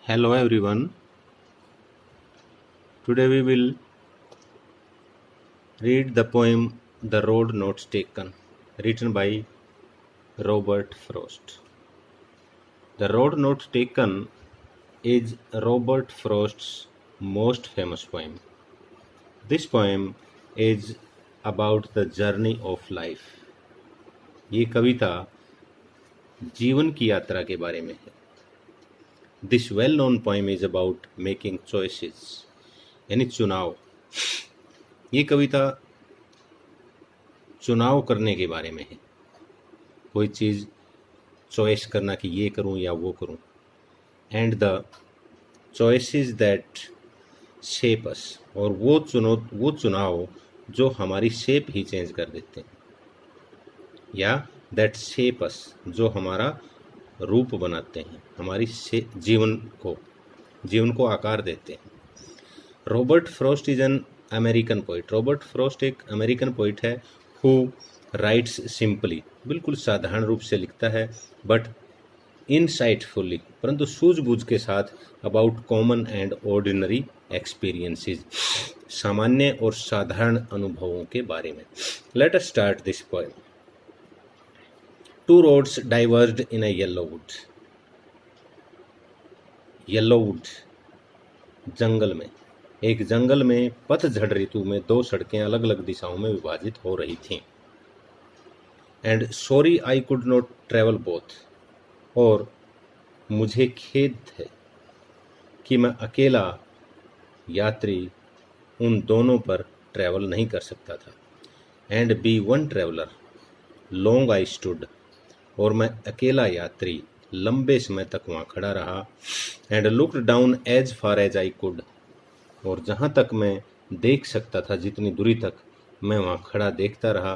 Hello everyone. Today we will read the poem The Road Not Taken, written by Robert Frost. The Road Not Taken is Robert Frost's most famous poem. This poem is about the journey of life. ये कविता जीवन की यात्रा के बारे में है. This well-known poem is about making choices, यानी चुनाव. ये कविता चुनाव करने के बारे में है. कोई चीज़ चॉइस करना कि ये करूं या वो करूं. And the choices that shape us, और वो चुनाव जो हमारी शेप ही चेंज कर देते हैं, या दैट शेप अस, जो हमारा रूप बनाते हैं, हमारी जीवन को आकार देते हैं. Robert Frost is an American poet. Robert Frost एक अमेरिकन पोइट है हु राइट्स सिंपली, बिल्कुल साधारण रूप से लिखता है, बट इनसाइटफुली, परंतु सूझबूझ के साथ, about common and ordinary experiences, सामान्य और साधारण अनुभवों के बारे में. Let us start this poem. Two roads diverged in a yellow wood. Yellow wood, जंगल में. एक जंगल में पतझड़ ऋतु में दो सड़कें अलग अलग दिशाओं में विभाजित हो रही थीं. And sorry I could not travel both, और मुझे खेद है कि मैं अकेला यात्री उन दोनों पर ट्रैवल नहीं कर सकता था. And be one traveller long I stood, और मैं अकेला यात्री लंबे समय तक वहाँ खड़ा रहा. And looked down as far as I could, और जहाँ तक मैं देख सकता था, जितनी दूरी तक, मैं वहाँ खड़ा देखता रहा.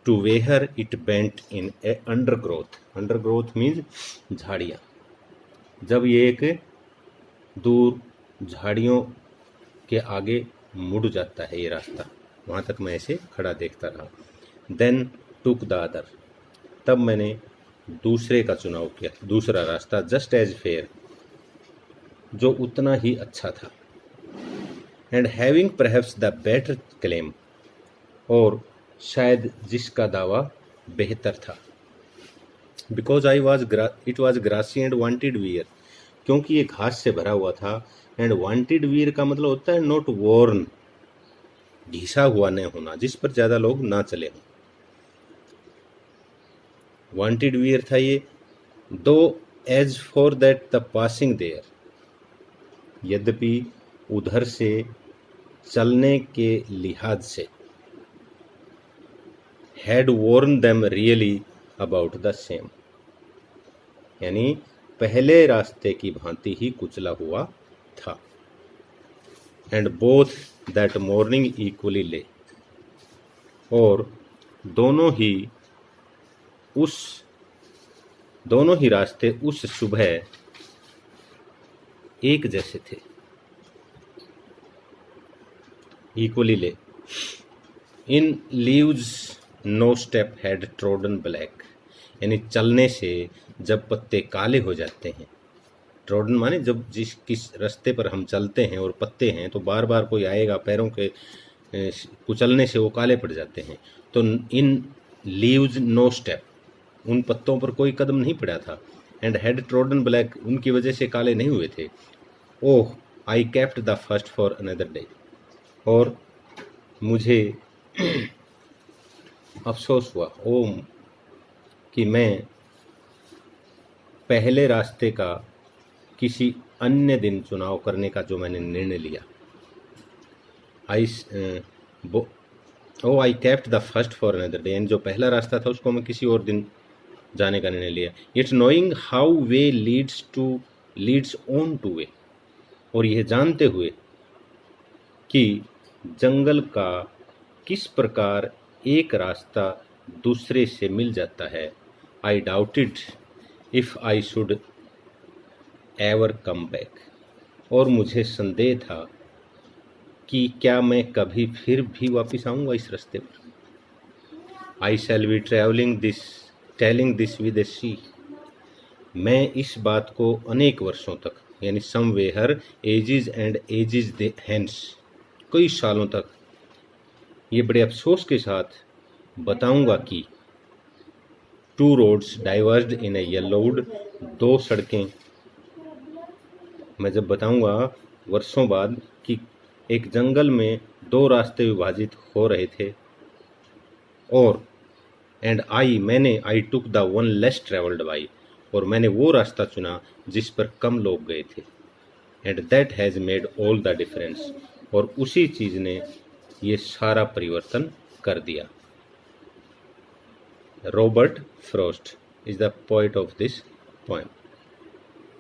To where it bent in a undergrowth. Undergrowth means झाड़ियाँ. जब ये एक दूर झाड़ियों के आगे मुड़ जाता है ये रास्ता, वहाँ तक मैं ऐसे खड़ा देखता रहा. देन टुक द अदर, तब मैंने दूसरे का चुनाव किया, दूसरा रास्ता. जस्ट एज फेयर, जो उतना ही अच्छा था. And having perhaps the better claim, और शायद जिसका दावा बेहतर था. Because it was grassy and wanted wear, क्योंकि ये घास से भरा हुआ था. एंड वांटेड वियर का मतलब होता है नॉट वॉर्न, घिसा हुआ न होना, जिस पर ज़्यादा लोग ना चले हों. वांटेड वियर था ये. Though as for that the passing there, यद्यपि उधर से चलने के लिहाज से, had worn them really about the same, यानी पहले रास्ते की भांति ही कुचला हुआ था. And both that morning equally lay, और दोनों ही रास्ते उस सुबह एक जैसे थे. Equally lay. In leaves no step had trodden black, यानी चलने से जब पत्ते काले हो जाते हैं. ट्रोडन माने जब किस रास्ते पर हम चलते हैं और पत्ते हैं, तो बार बार कोई आएगा, पैरों के कुचलने से वो काले पड़ जाते हैं. तो इन लीव्स नो स्टेप, उन पत्तों पर कोई कदम नहीं पड़ा था. एंड हैड ट्रोडन ब्लैक, उनकी वजह से काले नहीं हुए थे. Oh I kept the first for another day, और मुझे अफसोस हुआ, ओह, कि मैं पहले रास्ते का किसी अन्य दिन चुनाव करने का जो मैंने निर्णय लिया. आई kept the first for another day, जो पहला रास्ता था उसको मैं किसी और दिन जाने का निर्णय लिया. It's knowing how way Leeds on two way, और यह जानते हुए कि जंगल का किस प्रकार एक रास्ता दूसरे से मिल जाता है. आई doubted if I should ever come back, और मुझे संदेह था कि क्या मैं कभी फिर भी वापस आऊँगा इस रास्ते पर. I shall be telling this with a sigh, मैं इस बात को अनेक वर्षों तक, यानी somewhere ages and ages hence, कई सालों तक ये बड़े अफसोस के साथ बताऊंगा कि टू रोड्स डाइवर्स्ड इन ए येलोड, दो सड़कें, मैं जब बताऊंगा वर्षों बाद कि एक जंगल में दो रास्ते विभाजित हो रहे थे, और and I took the one less travelled by, और मैंने वो रास्ता चुना जिस पर कम लोग गए थे, and that has made all the difference, और उसी चीज़ ने ये सारा परिवर्तन कर दिया। Robert Frost is the poet of this poem.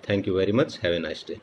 Thank you very much, have a nice day.